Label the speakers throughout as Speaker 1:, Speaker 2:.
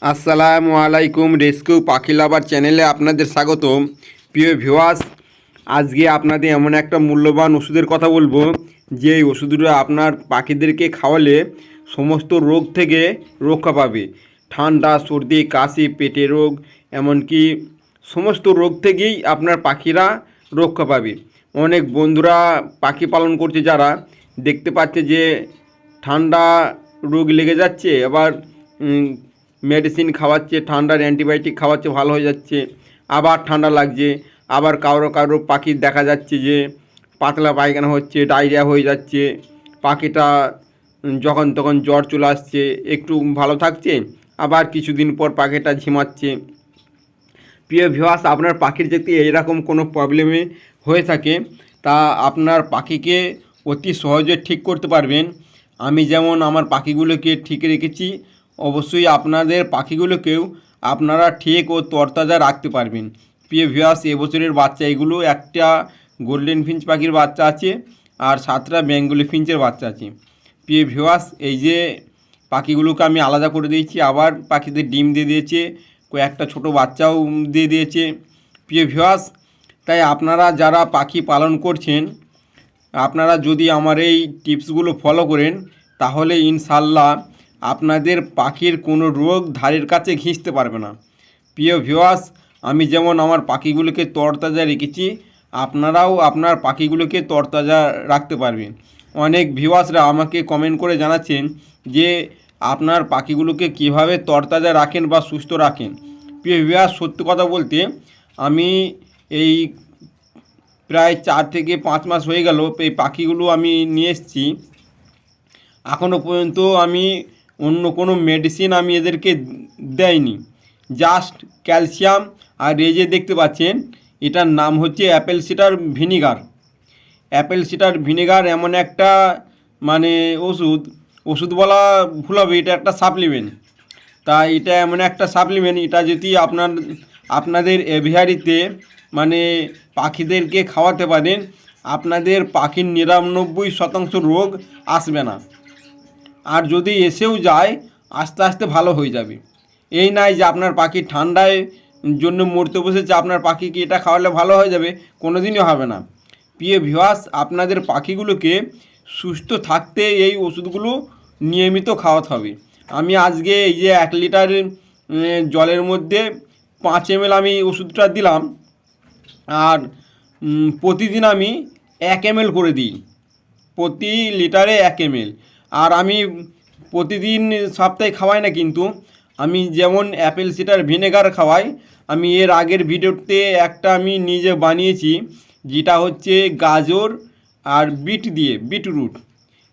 Speaker 1: আসসালামু আলাইকুম। রেস্কিউ পাখি লাভার চ্যানেলে আপনাদের স্বাগত। প্রিয় ভিউয়ার্স, আজকে আপনাদের এমন একটা মূল্যবান ওষুধের কথা বলবো যে এই ওষুধগুলো আপনার পাখিদেরকে খাওয়ালে সমস্ত রোগ থেকে রক্ষা পাবে। ঠান্ডা, সর্দি, কাশি, পেটের রোগ, এমনকি সমস্ত রোগ থেকেই আপনার পাখিরা রক্ষা পাবে। অনেক বন্ধুরা পাখি পালন করছে যারা দেখতে পাচ্ছে যে ঠান্ডা রোগ লেগে যাচ্ছে, আবার মেডিসিন খাওয়াচ্ছে, ঠান্ডার অ্যান্টিবায়োটিক খাওয়াচ্ছে, ভালো হয়ে যাচ্ছে, আবার ঠান্ডা লাগছে। আবার কারো কারো পাখির দেখা যাচ্ছে যে পাতলা পায়খানা হচ্ছে, ডায়রিয়া হয়ে যাচ্ছে, পাখিটা যখন তখন জ্বর চলে আসছে, একটু ভালো থাকছে, আবার কিছুদিন পর পাখিটা ঝিমাচ্ছে। প্রিয় ভিউয়ার্স, আপনার পাখির যদি এরকম কোনো প্রবলেমে হয়ে থাকে তা আপনার পাখিকে অতি সহজে ঠিক করতে পারবেন। আমি যেমন আমার পাখিগুলোকে ঠিক রেখেছি, অবশ্যই আপনাদের পাখিগুলোকেও আপনারা ঠিক ও তরতাজা রাখতে পারবেন। প্রিয় ভিউয়ার্স, এবছরের বাচ্চা এগুলো একটা গোল্ডেন ফিঞ্চ পাখির বাচ্চা আছে আর 7টা বেঙ্গলি ফিঞ্চের বাচ্চা আছে। প্রিয় ভিউয়ার্স, এই যে পাখিগুলোকে আমি আলাদা করে দিয়েছি, আবার পাখিদের ডিম দিয়ে দিয়েছে, কয়েকটা ছোট বাচ্চাও দিয়ে দিয়েছে। প্রিয় ভিউয়ার্স, তাই আপনারা যারা পাখি পালন করছেন, আপনারা যদি আমার এই টিপসগুলো ফলো করেন তাহলে ইনশাল্লাহ আপনাদের পাখির কোনো রোগ ধারের কাছে ঘিঁচতে পারবে না। প্রিয় ভিউয়ার্স, আমি যেমন আমার পাখিগুলোকে তরতাজা রেখেছি, আপনারাও আপনার পাখিগুলোকে তরতাজা রাখতে পারবেন। অনেক ভিউয়ার্সরা আমাকে কমেন্ট করে জানাচ্ছেন যে আপনার পাখিগুলোকে কিভাবে তরতাজা রাখেন বা সুস্থ রাখেন। প্রিয় ভিউয়ার্স, সত্যি কথা বলতে আমি এই প্রায় 4 থেকে 5 মাস হয়ে গেল এই পাখিগুলো আমি নিয়ে এসেছি। এখনও পর্যন্ত আমি অন্য কোনো মেডিসিন আমি এদেরকে দেয়নি, জাস্ট ক্যালসিয়াম। আর এই যে দেখতে পাচ্ছেন, এটার নাম হচ্ছে Apple cedar vinegar. Apple cider vinegar এমন একটা মানে ওষুধ বলা ভুল হবে, এটা একটা সাপ্লিমেন্ট। তা এটা এমন একটা সাপ্লিমেন্ট, এটা যদি আপনাদের এভিয়ারিতে মানে পাখিদেরকে খাওয়াতে পারেন, আপনাদের পাখির 99% রোগ আসবে না। আর যদি এসেও যায়, আস্তে আস্তে ভালো হয়ে যাবে। এই নয় যে আপনার পাখি ঠান্ডায় জন্য মরতে বসেছে, আপনার পাখিকে এটা খাওয়ালে ভালো হয়ে যাবে, কোনো দিনই হবে না। প্রিয় ভিউয়ার্স, আপনাদের পাখিগুলোকে সুস্থ থাকতে এই ওষুধগুলো নিয়মিত খাওয়াতে হবে। আমি আজকে এই যে 1 লিটার জলের মধ্যে 5 ml আমি ওষুধটা দিলাম, আর প্রতিদিন আমি 1 ml করে দিই, প্রতি লিটারে 1 ml। আর আমি প্রতিদিন সপ্তাহে খাওয়াই না, কিন্তু আমি যেমন অ্যাপেল সিডার ভিনেগার খাওয়াই, আমি এর আগের ভিডিওতে একটা আমি নিজে বানিয়েছি, যেটা হচ্ছে গাজর আর বিটরুট।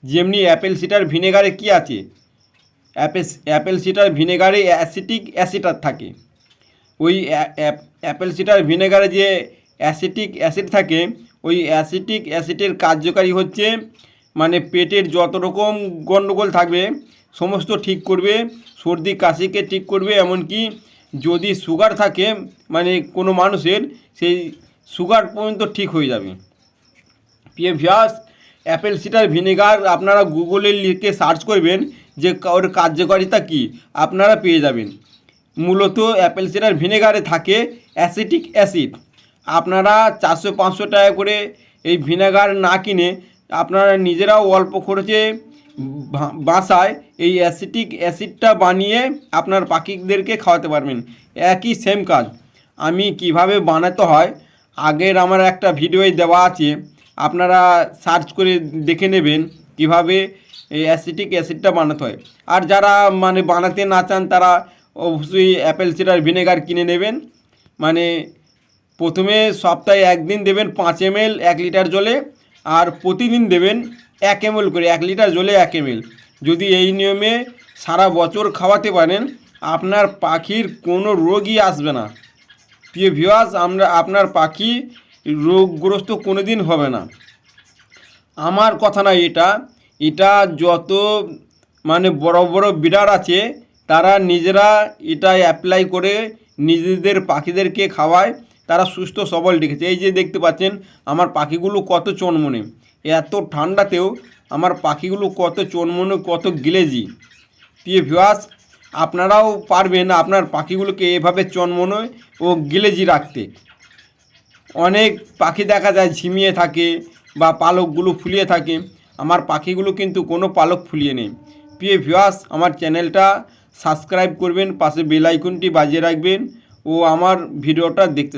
Speaker 1: যেমনি অ্যাপেল সিডার ভিনেগারে কি আছে, অ্যাপেল সিডার ভিনেগারে অ্যাসিটিক অ্যাসিড থাকে। ওই অ্যাপেল সিডার ভিনেগারে যে অ্যাসিটিক অ্যাসিড থাকে, ওই অ্যাসিটিক অ্যাসিডের কার্যকারী হচ্ছে মানে পেটের যত রকম গণ্ডগোল থাকবে সমস্ত ঠিক করবে, সর্দি কাশিকে ঠিক করবে, এমনকি যদি সুগার থাকে মানে কোনো মানুষের, সেই সুগার পর্যন্ত ঠিক হয়ে যাবে। প্রিয় ভিউয়ার্স, অ্যাপেল সিডার ভিনেগার আপনারা গুগলে লিখে সার্চ করবেন যে ওর কার্যকারিতা কী, আপনারা পেয়ে যাবেন। মূলত অ্যাপেল সিডার ভিনেগারে থাকে অ্যাসিটিক অ্যাসিড। আপনারা 400-500 টাকা করে এই ভিনেগার না কিনে আপনারা নিজেরাও অল্প খরচে বাসায় এই অ্যাসিটিক অ্যাসিডটা বানিয়ে আপনার পাখিদেরকে খাওয়াতে পারবেন। একই সেম কাজ। আমি কিভাবে বানাতে হয় আগের আমার একটা ভিডিওয় দেওয়া আছে, আপনারা সার্চ করে দেখে নেবেন কিভাবে এই অ্যাসিটিক অ্যাসিডটা বানাতে হয়। আর যারা মানে বানাতে না চান তারা অবশ্যই অ্যাপেল সিডার ভিনেগার কিনে নেবেন। মানে প্রথমে সপ্তাহে 1 দিন দেবেন 5 ml 1 লিটার জলে, আর প্রতিদিন দেবেন 1 ml করে 1 লিটার জলে 1 ml। যদি এই নিয়মে সারা বছর খাওয়াতে পারেন, আপনার পাখির কোনো রোগই আসবে না। প্রিয় ভিউয়ার্স, আপনার পাখি রোগগ্রস্ত কোনো দিন হবে না। আমার কথা না, এটা যত মানে বড় বড় ব্রিডার আছে তারা নিজেরা এটা অ্যাপ্লাই করে নিজেদের পাখিদেরকে খাওয়ায়, তারা সুস্থ সবল রেখেছে। এই যে দেখতে পাচ্ছেন আমার পাখিগুলো কত চনমনে, এত ঠান্ডাতেও আমার পাখিগুলো কত চনমনে, কত গিলেজি। প্রিয় ভিউয়ার্স, আপনারাও পারবেন আপনার পাখিগুলোকে এভাবে চনমনে ও গিলেজি রাখতে। অনেক পাখি দেখা যায় ঝিমিয়ে থাকে বা পালকগুলো ফুলিয়ে থাকে, আমার পাখিগুলো কিন্তু কোনো পালক ফুলিয়ে নেই। প্রিয় ভিউয়ার্স, আমার চ্যানেলটা সাবস্ক্রাইব করবেন, পাশে বেল আইকনটি বাজিয়ে রাখবেন ও আমার ভিডিওটা দেখতে